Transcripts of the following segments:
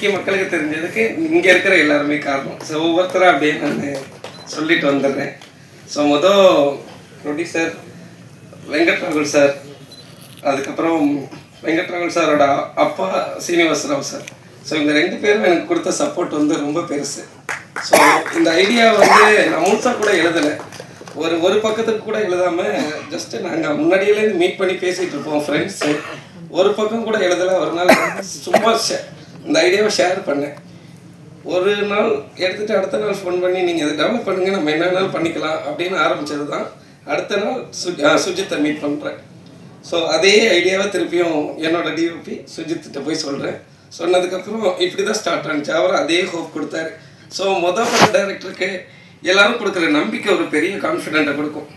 இன்னைக்கு மக்களுக்கு தெரிஞ்சதுக்கு இங்கே இருக்கிற எல்லாருமே காரணம். ஸோ ஒவ்வொருத்தராக அப்படியே நான் சொல்லிட்டு வந்துடுறேன். ஸோ ப்ரொடியூசர் வெங்கட் ராகுல் சார், அதுக்கப்புறம் வெங்கட் ராகுல் சாரோட அப்பா சீனிவாச ராவ் சார். ஸோ இந்த 2 பேரும் எனக்கு கொடுத்த சப்போர்ட் வந்து ரொம்ப பெருசு. ஸோ இந்த ஐடியா வந்து நான் முழுசாக கூட எழுதலை, ஒரு பக்கத்துக்கு கூட எழுதாமல் ஜஸ்ட்டு நாங்கள் முன்னாடியிலேருந்து மீட் பண்ணி பேசிகிட்டு இருப்போம் ஃப்ரெண்ட்ஸு. ஒரு பக்கம் கூட எழுதலை. ஒரு நாள் சும்மா இந்த ஐடியாவை ஷேர் பண்ணேன். ஒரு நாள் எடுத்துகிட்டு அடுத்த நாள் ஃபோன் பண்ணி நீங்கள் இதை டெவலப் பண்ணுங்கள், நம்ம என்ன வேணாலும் பண்ணிக்கலாம் அப்படின்னு ஆரம்பித்தது தான். அடுத்த நாள் சுஜித்தை மீட் பண்ணுறேன். ஸோ அதே ஐடியாவை திருப்பியும் என்னோட டிஓபி சுஜித்திட்ட போய் சொல்கிறேன். சொன்னதுக்கப்புறம் இப்படி தான் ஸ்டார்ட் ஆனிச்சு. அவர் அதே ஹோப் கொடுத்தாரு. ஸோ மொதல் பட டைரக்டருக்கு எல்லோரும் கொடுக்குற நம்பிக்கை ஒரு பெரிய கான்ஃபிடென்ட்டை கொடுக்கும்.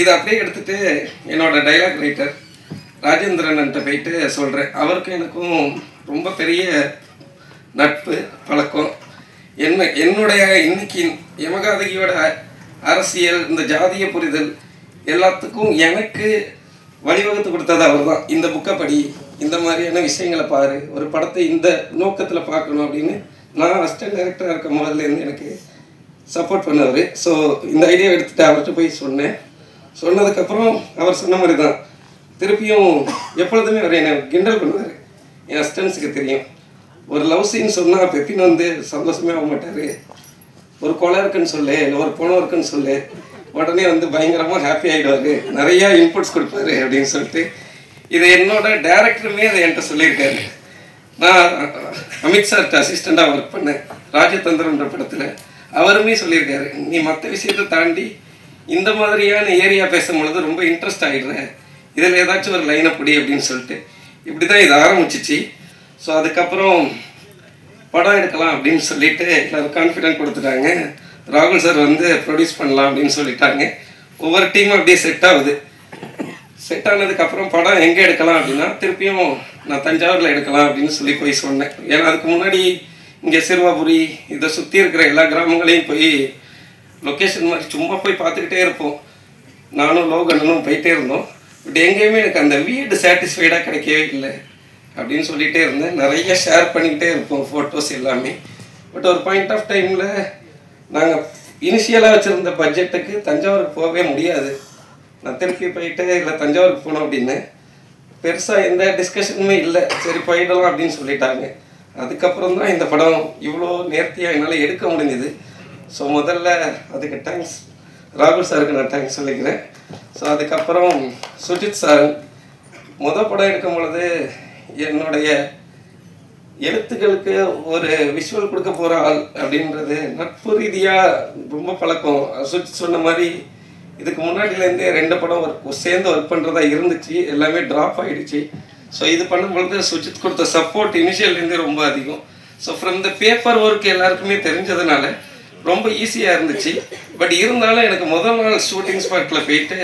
இதை அப்படியே எடுத்துகிட்டு என்னோட டைலாக் ரைட்டர் ராஜேந்திரன்கிட்ட போயிட்டு சொல்கிறேன். அவருக்கும் எனக்கும் ரொம்ப பெரிய நட்பு பழக்கம். என்னுடைய இன்னைக்கு யமகாதகியோட அரசியல், இந்த ஜாதிய புரிதல் எல்லாத்துக்கும் எனக்கு வழிவகுத்து கொடுத்தது அவர் தான். இந்த புக்கை படி, இந்த மாதிரியான விஷயங்களை பாரு, ஒரு படத்தை இந்த நோக்கத்தில் பார்க்கணும் அப்படின்னு நான் அசிஸ்டன்ட் டைரக்டராக இருக்க முதல்லேருந்து எனக்கு சப்போர்ட் பண்ணவர். ஸோ இந்த ஐடியா எடுத்துகிட்டு அவர்கிட்ட போய் சொன்னேன். சொன்னதுக்கப்புறம் அவர் சொன்ன மாதிரி தான் திருப்பியும் எப்பொழுதுமே அவர் என்னை கிண்டல் பண்ணுவார். என் அசிஸ்டன்ஸுக்கு தெரியும், ஒரு லவ் சீன் சொன்னால் பெப்பின் வந்து சந்தோஷமே ஆக மாட்டார். ஒரு கொலை இருக்குன்னு சொல்லு, இல்லை ஒரு பணம் இருக்குன்னு சொல்லு, உடனே வந்து பயங்கரமாக ஹாப்பி ஆகிடுவார், நிறையா இன்புட்ஸ் கொடுப்பாரு அப்படின்னு சொல்லிட்டு இது என்னோட டேரக்டருமே அதை என்கிட்ட சொல்லியிருக்காரு. நான் அமித் சார்கிட்ட அசிஸ்டண்ட்டாக ஒர்க் பண்ணேன் ராஜதந்திரன்ற படத்தில். அவருமே சொல்லியிருக்காரு, நீ மற்ற விஷயத்தை தாண்டி இந்த மாதிரியான ஏரியா பேசும்பொழுது ரொம்ப இன்ட்ரெஸ்ட் ஆகிடுறேன், இதில் ஏதாச்சும் ஒரு லைனை பிடி அப்படின்னு சொல்லிட்டு இப்படி தான் இது ஆரம்பிச்சிச்சு. ஸோ அதுக்கப்புறம் படம் எடுக்கலாம் அப்படின்னு சொல்லிட்டு எல்லோரும் கான்ஃபிடென்ட் கொடுத்துட்டாங்க. ராகுல் சார் வந்து ப்ரொடியூஸ் பண்ணலாம் அப்படின்னு சொல்லிட்டாங்க. ஒவ்வொரு டீமும் அப்படியே செட் ஆகுது. செட் ஆனதுக்கப்புறம் படம் எங்கே எடுக்கலாம் அப்படின்னா திருப்பியும் நான் தஞ்சாவூரில் எடுக்கலாம் அப்படின்னு சொல்லி போய் சொன்னேன். ஏன்னா அதுக்கு முன்னாடி இங்கே சிறுவாபுரி இதை சுற்றி இருக்கிற எல்லா கிராமங்களையும் போய் லொக்கேஷன் மாதிரி சும்மா போய் பார்த்துக்கிட்டே இருப்போம். நானும் லோகனும் போயிட்டே இருந்தோம். பட் எங்கேயுமே எனக்கு அந்த வீடு சாட்டிஸ்ஃபைடாக கிடைக்கவே இல்லை அப்படின்னு சொல்லிகிட்டே இருந்தேன். நிறைய ஷேர் பண்ணிக்கிட்டே இருப்போம் ஃபோட்டோஸ் எல்லாமே. பட் ஒரு பாயிண்ட் ஆஃப் டைமில் நாங்கள் இனிஷியலாக வச்சுருந்த பட்ஜெட்டுக்கு தஞ்சாவூருக்கு போகவே முடியாது. நான் திருப்பி போயிட்டு இல்லை தஞ்சாவூருக்கு போனோம் அப்படின்னு பெருசாக எந்த டிஸ்கஷனுமே இல்லை. சரி போயிடலாம் அப்படின்னு சொல்லிட்டாங்க. அதுக்கப்புறம் தான் இந்த படம் இவ்வளோ நேர்த்தியாக என்னால் எடுக்க முடிஞ்சுது. ஸோ முதல்ல அதுக்கு தேங்க்ஸ் ராகுல் சாருக்கு நான் தேங்க்ஸ் சொல்லிக்கிறேன். ஸோ அதுக்கப்புறம் சுஜித் சார் படம் எடுக்கும் பொழுது என்னுடைய எழுத்துக்களுக்கு ஒரு விஷுவல் கொடுக்க போகிற ஆள் அப்படின்றது நட்பு ரீதியாக ரொம்ப பழக்கம். சுஜித் சொன்ன மாதிரி இதுக்கு முன்னாடியிலேருந்தே 2 படம் சேர்ந்து ஒர்க் பண்ணுறதா இருந்துச்சு, எல்லாமே ட்ராப் ஆகிடுச்சு. ஸோ இது பண்ணும்பொழுது சுஜித் கொடுத்த சப்போர்ட் இனிஷியல்லேருந்தே ரொம்ப அதிகம். So from the paper work எல்லாருக்குமே தெரிஞ்சதுனால ரொம்ப ஈஸியாக இருந்துச்சு. பட் இருந்தாலும் எனக்கு முதல் நாள் ஷூட்டிங் ஸ்பாட்டில் போயிட்டு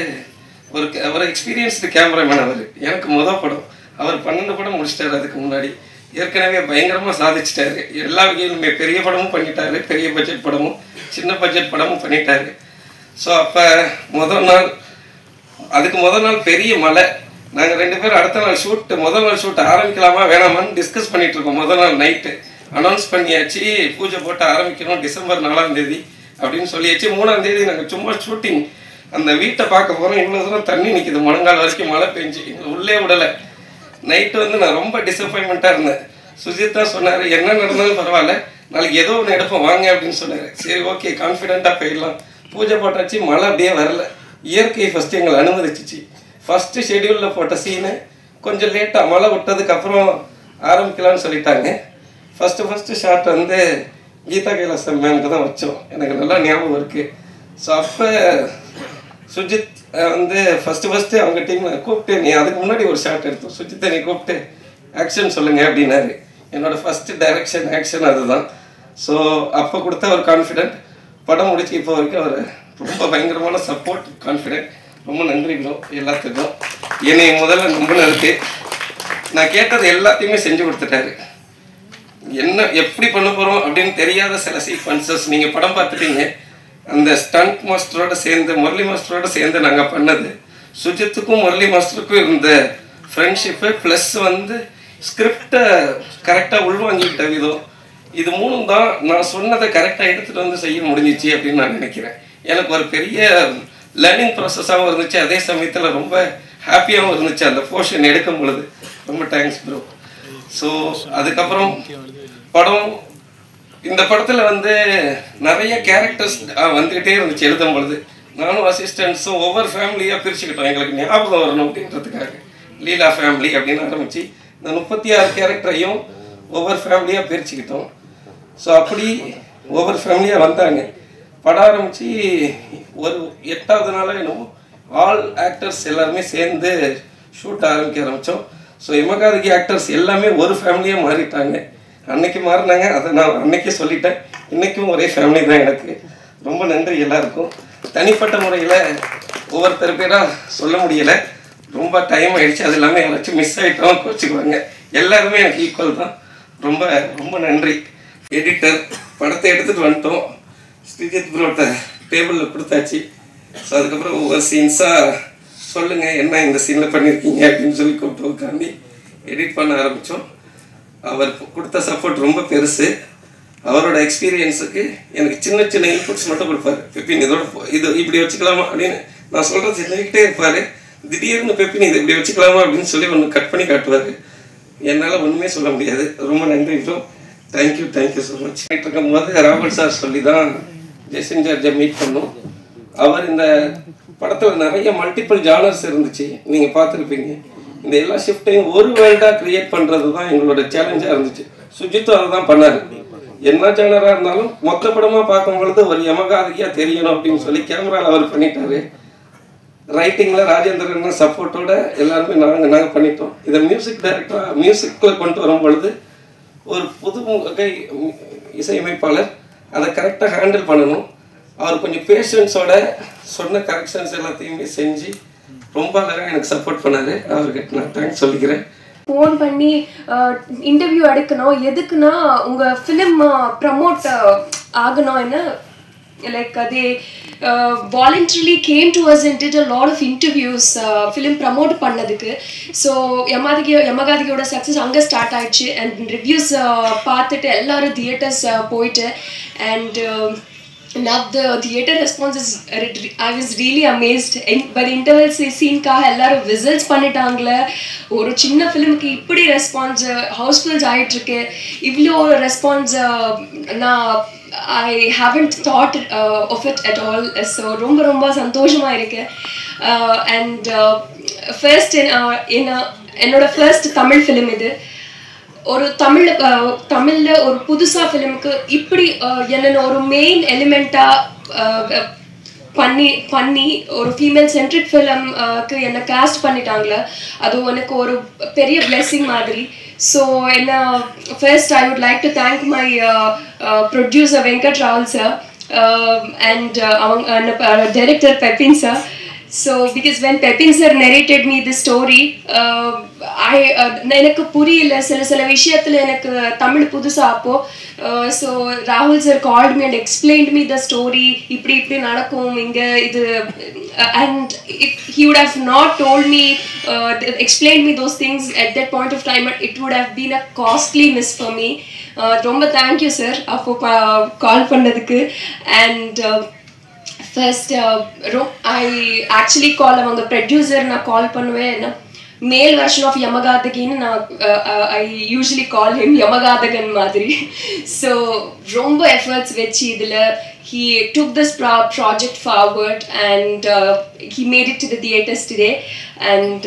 ஒரு எக்ஸ்பீரியன்ஸ்டு கேமராமேன் அவர். எனக்கு படம் அவர் 12 படம் முடிச்சிட்டாரு. அதுக்கு முன்னாடி ஏற்கனவே பயங்கரமாக சாதிச்சிட்டாரு. எல்லா வகையிலுமே பெரிய படமும் பண்ணிட்டாரு, பெரிய பட்ஜெட் படமும் சின்ன பட்ஜெட் படமும் பண்ணிட்டாரு. ஸோ அப்போ முதல் நாள் பெரிய மழை. நாங்கள் 2 பேரும் அடுத்த நாள் முதல் நாள் ஷூட் ஆரம்பிக்கலாமா வேணாமான்னு டிஸ்கஸ் பண்ணிகிட்டு இருக்கோம். முதல் நாள் நைட்டு அனௌன்ஸ் பண்ணியாச்சு, பூஜை போட்டு ஆரம்பிக்கணும் டிசம்பர் 4ஆம் தேதி அப்படின்னு சொல்லியாச்சு. 3ஆம் தேதி நாங்கள் சும்மா ஷூட்டிங் அந்த வீட்டை பார்க்க போகிறோம். இவ்வளோ தூரம் தண்ணி நிற்கிது, முழங்கால் வரைக்கும் மழை பெஞ்சு எங்களை உள்ளே விடலை. நைட்டு வந்து நான் ரொம்ப டிசப்பாயின்மெண்ட்டாக இருந்தேன். சுஜித் தான் சொன்னார், என்ன நடந்தாலும் பரவாயில்ல, நாளைக்கு ஏதோ ஒன்று எடுப்போம் வாங்க அப்படின்னு சொன்னார். சரி ஓகே கான்ஃபிடென்ட்டாக போயிடலாம். பூஜை போட்டாச்சு, மழை அப்படியே வரல. இயற்கை ஃபஸ்ட்டு எங்களை அனுமதிச்சிச்சு. ஃபஸ்ட்டு ஷெடியூலில் போட்ட சீனு கொஞ்சம் லேட்டாக மழை விட்டதுக்கப்புறம் ஆரம்பிக்கலான்னு சொல்லிட்டாங்க. ஃபஸ்ட்டு ஷாட் வந்து கீதா கைலாசம் மேமுக்கு தான் வச்சோம், எனக்கு நல்லா ஞாபகம் இருக்குது. ஸோ அப்போ சுஜித் வந்து ஃபஸ்ட்டு அவங்க டீமில் கூப்பிட்டு, நீ அதுக்கு முன்னாடி ஒரு ஷாட் எடுத்தோம், சுஜித்தை நீ கூப்பிட்டு ஆக்ஷன் சொல்லுங்கள் அப்படின்னாரு. என்னோடய ஃபஸ்ட்டு டைரக்ஷன் ஆக்ஷன் அதுதான். ஸோ அப்போ கொடுத்த ஒரு கான்ஃபிடென்ட் படம் முடிச்சு இப்போ வரைக்கும் அவர் ரொம்ப பயங்கரமான சப்போர்ட், கான்ஃபிடென்ட். ரொம்ப நன்றி ப்ரோ எல்லாத்துக்கும். என்னை முதல்ல நம்பினதுக்கு. நான் கேட்டது எல்லாத்தையுமே செஞ்சு கொடுத்துட்டாரு. என்ன எப்படி பண்ண போகிறோம் அப்படின்னு தெரியாத சில சீக்வன்சஸ் நீங்கள் படம் பார்த்துட்டீங்க. அந்த ஸ்டண்ட் மாஸ்டரோடு சேர்ந்து முரளி மாஸ்டரோடு சேர்ந்து நாங்கள் பண்ணது. சுஜித்துக்கும் முரளி மாஸ்டருக்கும் இருந்த ஃப்ரெண்ட்ஷிப்பு ப்ளஸ் வந்து ஸ்கிரிப்டை கரெக்டாக உள்வாங்கிக்கிட்ட விதம், இது மூணும் தான் நான் சொன்னதை கரெக்டாக எடுத்துகிட்டு வந்து செய்ய முடிஞ்சிச்சு அப்படின்னு நான் நினைக்கிறேன். எனக்கு ஒரு பெரிய லேர்னிங் ப்ராசஸாகவும் இருந்துச்சு, அதே சமயத்தில் ரொம்ப ஹாப்பியாகவும் இருந்துச்சு அந்த போர்ஷன் எடுக்கும் பொழுது. ரொம்ப தேங்க்ஸ் ப்ரோ. ஸோ அதுக்கப்புறம் படம், இந்த படத்தில் வந்து நிறைய கேரக்டர்ஸ் வந்துக்கிட்டே இருந்துச்சு எழுதும் பொழுது. நானும் அசிஸ்டன்ட்ஸும் ஒவ்வொரு ஃபேமிலியாக பிரிச்சுக்கிட்டோம், எங்களுக்கு ஞாபகம் வரணும் அப்படின்றதுக்காக. லீலா ஃபேமிலி அப்படின்னு ஆரம்பித்து இந்த 36 கேரக்டரையும் ஒவ்வொரு ஃபேமிலியாக பிரிச்சுக்கிட்டோம். ஸோ அப்படி ஒவ்வொரு ஃபேமிலியாக வந்தாங்க. படம் ஆரம்பித்து ஒரு 8வது நாளாக என்னமோ ஆல் ஆக்டர்ஸ் எல்லாருமே சேர்ந்து ஷூட் ஆரம்பித்தோம். ஸோ யமகாதகி ஆக்டர்ஸ் எல்லாமே ஒரு ஃபேமிலியாக மாறிட்டாங்க. அன்னைக்கு மாறினாங்க, அதை நான் அன்னைக்கே சொல்லிட்டேன். இன்றைக்கும் ஒரே ஃபேமிலி தான் எனக்கு. ரொம்ப நன்றி எல்லாருக்கும். தனிப்பட்ட முறையில் ஒவ்வொருத்தர் பேராக சொல்ல முடியலை, ரொம்ப டைம் ஆகிடுச்சு. அது எல்லாமே யாராச்சும் மிஸ் ஆகிட்டோம் கோச்சிக்குவாங்க. எல்லாருமே எனக்கு ஈக்குவல் தான். ரொம்ப ரொம்ப நன்றி. எடிட்டர், படத்தை எடுத்துகிட்டு வந்துட்டோம், ஸ்ரீஜித் ப்ரோட்ட டேபிளில் கொடுத்தாச்சு. ஸோ அதுக்கப்புறம் ஒவ்வொரு சீன்ஸாக சொல்லுங்கள் என்ன இந்த சீனில் பண்ணியிருக்கீங்க அப்படின்னு சொல்லி கூப்பிட்டு உட்காந்து எடிட் பண்ண ஆரம்பித்தோம். அவர் கொடுத்த சப்போர்ட் ரொம்ப பெருசு. அவரோட எக்ஸ்பீரியன்ஸுக்கு எனக்கு சின்ன சின்ன இன்புட்ஸ் மட்டும் கொடுப்பார். பெப்பின் இதோட இது இப்படி வச்சுக்கலாமா அப்படின்னு நான் சொல்கிறது சொல்லிக்கிட்டே இருப்பார். திடீர்னு பெப்பின் இது இப்படி வச்சுக்கலாமா அப்படின்னு சொல்லி ஒன்று கட் பண்ணி காட்டுவார். என்னால் ஒன்றுமே சொல்ல முடியாது. ரொம்ப நன்றி ப்ரோ. Thank you so much. இருக்கும்போது ராகுல் சார் சொல்லி தான் ஜெசின் ஜார்ஜை மீட் பண்ணோம். அவர் இந்த படத்தில் நிறைய மல்டிபிள் ஜானர்ஸ் இருந்துச்சு, நீங்கள் பார்த்துருப்பீங்க. இந்த எல்லா ஷிஃப்ட்டையும் ஒரு வேர்ல்டாக க்ரியேட் பண்ணுறது தான் எங்களோட சேலஞ்சாக இருந்துச்சு. சுஜித்தும் அதை தான் பண்ணார். என்ன ஜானராக இருந்தாலும் மொத்த படமாக பார்க்கும்பொழுது ஒரு யமகாதகியாக தெரியணும் அப்படின்னு சொல்லி கேமராவில் அவர் பண்ணிட்டாரு. ரைட்டிங்கில் ராஜேந்திரன் சப்போர்ட்டோட எல்லாருமே நாங்கள் பண்ணிட்டோம். இதை மியூசிக் டைரக்டராக மியூசிக்கில் கொண்டு வரும் பொழுது ஒரு புது வகை இசையமைப்பாளர் அதை கரெக்டாக ஹேண்டில் பண்ணணும். அவர் கொஞ்சம் பேஷன்ஸோட சொன்ன கரெக்ஷன்ஸ் எல்லாத்தையுமே செஞ்சு ரொம்ப அழகாக எனக்கு சப்போர்ட் பண்ணார். அவர்கிட்ட நான் தேங்க்ஸ் சொல்லிக்கிறேன். ஃபோன் பண்ணி இன்டர்வியூ எடுக்கணும், எதுக்குன்னா உங்கள் ஃபிலிம் ப்ரமோட் ஆகணும்னு. Like they voluntarily came to us and did a lot of interviews film promote பண்ணதுக்கு. ஸோ யமகாதகியோட சக்ஸஸ் அங்கே ஸ்டார்ட் ஆயிடுச்சு. அண்ட் ரிவ்யூஸ் பார்த்துட்டு எல்லாரும் தியேட்டர்ஸ் போயிட்டு and now the theater response is I was really amazed. By the interval scene காக எல்லாரும் whistles பண்ணிட்டாங்களே. ஒரு சின்ன ஃபிலிமுக்கு இப்படி ரெஸ்பான்ஸ் ஹவுஸ்ஃபுல்ஸ் ஆகிட்டுருக்கு. இவ்வளோ ரெஸ்பான்ஸ் நான் I haven't thought of it at all. So ரொம்ப ரொம்ப சந்தோஷமாக இருக்கு. And first என்னோட ஃபர்ஸ்ட் தமிழ் ஃபிலிம் இது. ஒரு தமிழில் ஒரு புதுசாக ஃபிலிமுக்கு இப்படி என்னென்ன ஒரு மெயின் எலிமெண்ட்டாக பண்ணி ஒரு ஃபீமேல் சென்ட்ரிக் ஃபிலிம்க்கு என்னை காஸ்ட் பண்ணிட்டாங்களே, அது எனக்கு ஒரு பெரிய பிளெஸிங் மாதிரி. ஸோ என்ன first I would like to thank my producer Venkat Raval sir and அவங்க director Pepin sir. So because when Pepin sir narrated me the story, எனக்கு புரியல சில விஷயத்தில் எனக்கு தமிழ் புதுசாக அப்போ. ஸோ ராகுல் sir called me and explained me the story. இப்படி நடக்கும் இங்கே இது. And if he would have not told me, explained me those things at that point of time, it would have been a costly miss for me. ரொம்ப thank you sir அப்போ கால் பண்ணதுக்கு. And first I actually call அவங்க producer நான் கால் பண்ணுவேன். மேல் version of யமகாதகின்னு நான் ஐ usually call him யமகாதகன் மாதிரி. So ரொம்ப எஃபர்ட்ஸ் வச்சு இதில் he took this project forward and he made it to the theaters today. And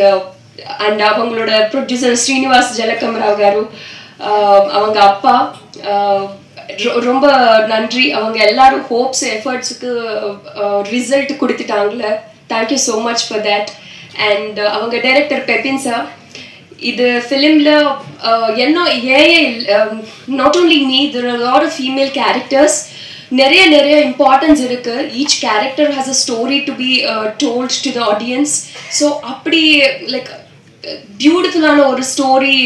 அவங்களோட ப்ரொடியூசர் ஸ்ரீனிவாஸ் ஜலகமராவ் காரு, அவங்க அப்பா, ரொம்ப நன்றி. அவங்க எல்லாரும் ஹோப்ஸ் எஃபர்ட்ஸுக்கு ரிசல்ட் கொடுத்துட்டாங்களே. Thank you so much for that. And அவங்க டைரக்டர் பெப்பின் சார், இது ஃபிலிமில் என்ன not only me, there are lot of female characters. நிறைய இம்பார்ட்டன்ஸ் இருக்குது. Each character has a story to be told to the audience. So அப்படி like பியூட்டிஃபுல்லான ஒரு ஸ்டோரி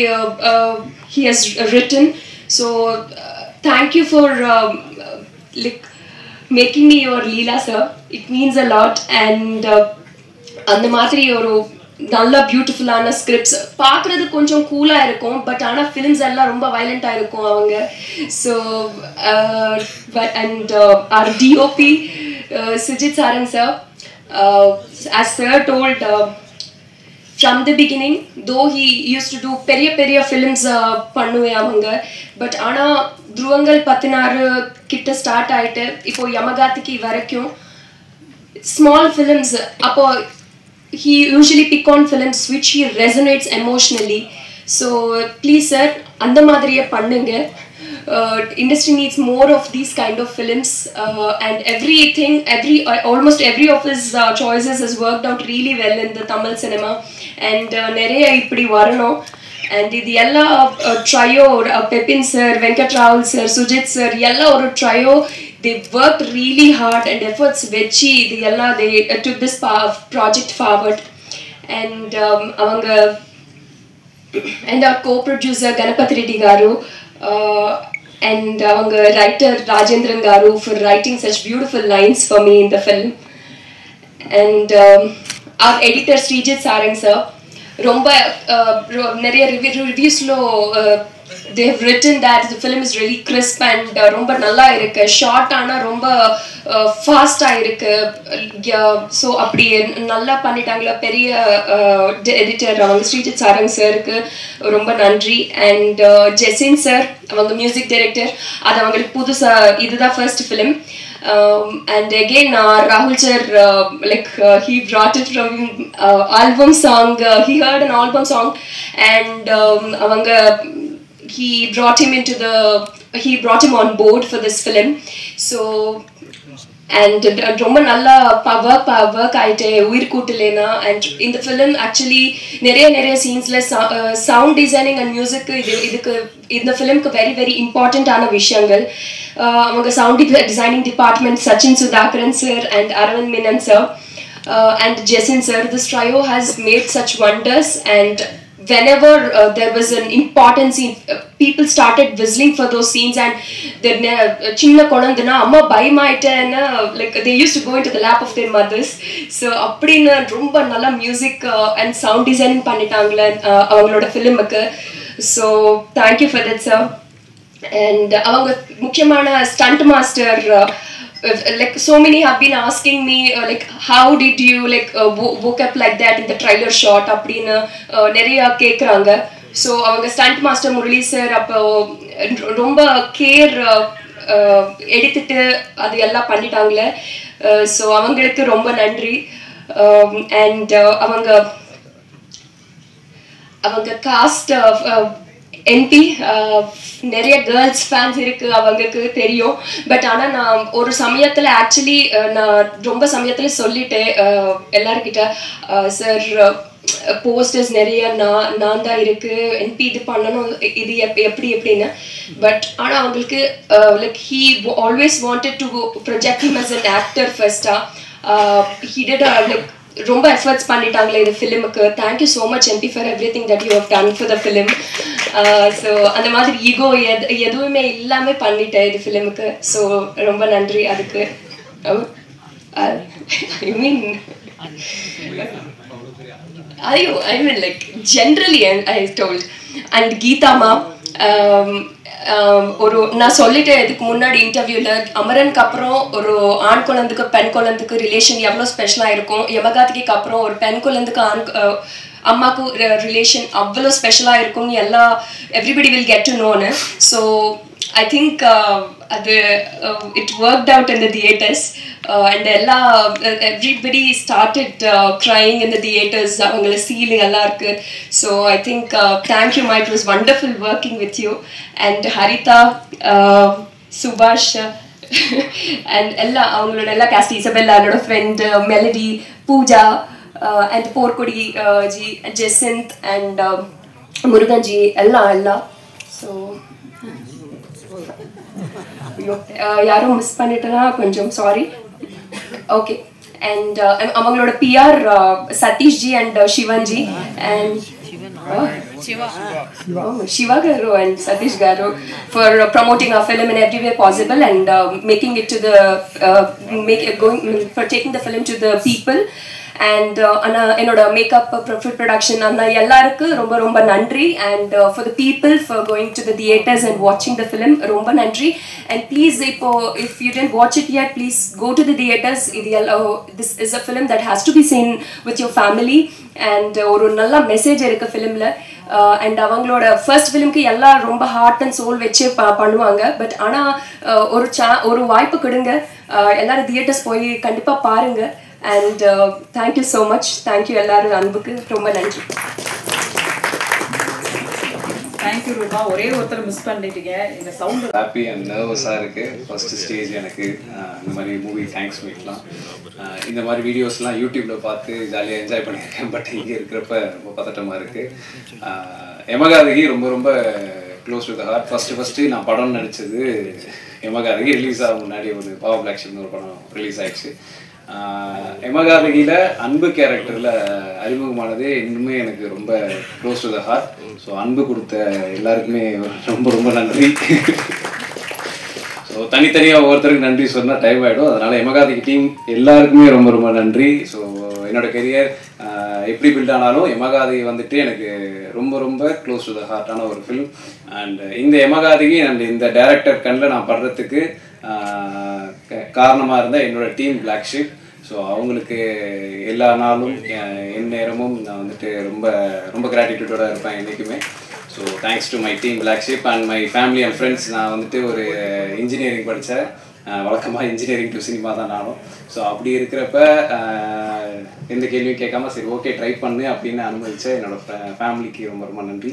he has written. So thank you for like making me your Leela sir. It means a lot. And அந்த மாதிரி ஒரு நல்ல பியூட்டிஃபுல்லான scripts பார்க்குறது கொஞ்சம் கூலாக இருக்கும் பட் ஆனால் ஃபிலிம்ஸ் எல்லாம் ரொம்ப வயலண்ட்டாக இருக்கும் அவங்க so and our DOP Sujith Sarang sir as sir told from the beginning though he used to do பெரிய films பண்ணுவே அவங்க பட் ஆனால் துருவங்கள் 16 கிட்ட ஸ்டார்ட் ஆகிட்டு இப்போ யமகாத்திக்கு வரைக்கும் small films அப்போ he usually pick on films which he resonates emotionally so please sir அந்த மாதிரியே பண்ணுங்க industry needs more of these kind of films and almost every of his choices has worked out really well in the Tamil cinema and நிறைய இப்படி வரணும் and இது எல்லா trio Pepin sir Venkat Rahul sir Sujit sir எல்லா ஒரு trio they worked really hard and efforts vechi இது எல்லா they took this project forward and அவங்க and our co-producer Ganapathy Reddy garu and avanga writer Rajendran garu for writing such beautiful lines for me in the film and our editor Srijit Sarang sir romba neriya reviews lo they have written that the film is really crisp and romba nalla irukku short ana romba fast ah irukku so appadi nalla pannitaangala periya editor avanga Srijit Sarang sir ku romba nandri and Jasin sir avanga music director adu avangalukku pudusa idudha first film and again Rahul sir he brought it from album song he heard an album song and avanga he brought him on board for this film so and ரொம்ப நல்ல work ஆயிட்டே உயிர் கூட்டலேனா and in the film actually நிறைய scenesல sound designing and music இதுக்கு இந்த filmக்கு very important ஆன விஷயங்கள் அவங்க sound designing department Sachin Sudhakaran sir and Arvind Menon sir and Jason sir this trio has made such wonders and whenever there was an important scene people started whistling for those scenes and chinna kodandana amma bayamaitena like they used to go into the lap of their mothers so appadina romba nalla music and sound designing pannitaangala avangaloda film ku so thank you for that sir and avanga mukyamana stunt master like so many have been asking me like how did you like woke up like that in the trailer shot appadina neriya kekranga so avanga stunt master Murali sir appo romba care editittu adu ella pannitaangala so avangalukku romba nandri and avanga cast என்பி நிறைய girls fans இருக்கு அவங்களுக்கு தெரியும் but ஆனால் நான் ஒரு சமயத்தில் actually நான் ரொம்ப சமயத்தில் சொல்லிட்டேன் எல்லாருக்கிட்ட சார் போஸ்டர்ஸ் நிறைய நான் தான் இருக்கு என்பி இது பண்ணணும் இது எப்படின்னு பட் ஆனால் அவங்களுக்கு like he always wanted to project him as an actor ஃபர்ஸ்டா ஹீ டிட் லைக் ரொம்ப எஃபர்ட்ஸ் பண்ணிட்டாங்களே இந்த ஃபிலிமுக்கு thank you so much MP for everything that you have done for the film so அந்த மாதிரி ஈகோ எதுவுமே இல்லாமல் பண்ணிட்டேன் இது ஃபிலிமுக்கு ஸோ ரொம்ப நன்றி அதுக்கு ஐ மீன் I mean like generally I told and Geetama ஒரு நான் சொல்லிட்டேன் இதுக்கு முன்னாடி இன்டர்வியூவில் அமரனுக்கு அப்புறம் ஒரு ஆண் குழந்தைக்கு பெண் குழந்தைக்கு ரிலேஷன் எவ்வளோ ஸ்பெஷலாக இருக்கும் யமகாத்திக்கு அப்புறம் ஒரு பெண் குழந்தைக்கு அம்மாக்கு ரிலேஷன் அவ்வளோ ஸ்பெஷலாக இருக்கும்னு எல்லாம் எவ்ரிபடி வில் கெட் டு நோன்னு so I think it worked out in the theaters and everybody started crying in the theaters avangala seeing alla irukku so I think thank you ma it was wonderful working with you and Harita Subhash and ella avangaloda ella cast Isabella anoda friend Melody Pooja and Porkodi ji and Jacinth and Murugan ji ella so யாரும் miss பண்ணிட்டேன்னா கொஞ்சம் sorry okay and அவங்களோட PR Satish ji and Sivan ji and Shiva garu and Satish garu for promoting our film in every way possible and making it to the for taking the film to the people and அண்ணா என்னோட makeup production அண்ணா எல்லாருக்கும் ரொம்ப ரொம்ப நன்றி. And for the people for going to the theatres and வாட்சிங் the film ரொம்ப நன்றி. அண்ட் ப்ளீஸ் இப்போ if you didn't watch it yet, please go to the theatres. This is a film that has to be seen with your family. And ஒரு நல்ல message இருக்குது ஃபிலிமில். And அவங்களோட first ஃபிலிம்க்கு எல்லாம் ரொம்ப ஹார்ட் அண்ட் சோல் வச்சு பண்ணுவாங்க. பட் ஆனால் ஒரு வாய்ப்பு கொடுங்க, எல்லாரும் தியேட்டர்ஸ் போய் கண்டிப்பாக பாருங்கள். And thank you so much. Thank you எல்லாரும் அன்புக்கு ரொம்ப நன்றி. தேங்க்யூ ரூபா. ஒரே ஒருத்தர் மிஸ் பண்ணிட்டீங்க. இந்த சவுண்ட் ஹாப்பி அண்ட் நர்வஸாக இருக்குது. ஃபர்ஸ்ட் ஸ்டேஜ் எனக்கு இந்த மாதிரி மூவி தேங்க்ஸ் மீட்லாம் இந்த மாதிரி வீடியோஸ்லாம் யூடியூப்பில் பார்த்து ஜாலியாக என்ஜாய் பண்ணியிருக்கேன். பட் இங்கே இருக்கிறப்ப ரொம்ப பதட்டமாக இருக்குது. யமகாதகி ரொம்ப ரொம்ப close to the heart. First நான் படம் நடித்தது யமகாதகி ரிலீஸ் ஆக முன்னாடி ஒரு பாவா பிளாக் ஷிப்னு ஒரு படம் ரிலீஸ் ஆகிடுச்சு. யமகாதகியில் அன்பு கேரக்டரில் அறிமுகமானதே இன்னுமே எனக்கு ரொம்ப close to the heart. So அன்பு கொடுத்த எல்லாருக்குமே ரொம்ப ரொம்ப நன்றி. ஸோ தனித்தனியாக ஒவ்வொருத்தருக்கு நன்றி சொன்னால் டைம் ஆகிடும். அதனால் யமகாதகி டீம் எல்லாருக்குமே ரொம்ப ரொம்ப நன்றி. ஸோ என்னோடய கெரியர் எப்படி பில்ட் ஆனாலும் யமகாதகி வந்துட்டு எனக்கு ரொம்ப ரொம்ப க்ளோஸ் டு த ஹார்ட்டான ஒரு ஃபில்ம். அண்ட் இந்த யமகாதகி அண்ட் இந்த டைரக்டர் கண்ணில் நான் படுறதுக்கு காரணமாக இருந்த என்னோடய டீம் பிளாக் ஷீப். ஸோ அவங்களுக்கு எல்லா நாளும் என் நேரமும் நான் வந்துட்டு ரொம்ப ரொம்ப கிராட்டிடியூடோடு இருப்பேன் என்றைக்குமே. So thanks to my team Black Sheep and my family and friends. நான் வந்துட்டு ஒரு இன்ஜினியரிங் படித்தேன். வழக்கமாக இன்ஜினியரிங் டு சினிமா தான் நானும். ஸோ அப்படி இருக்கிறப்ப எந்த கேள்வியும் கேட்காம சரி ஓகே ட்ரை பண்ணு அப்படின்னு அனுமதிச்ச என்னோடய ஃபேமிலிக்கு ரொம்ப ரொம்ப நன்றி.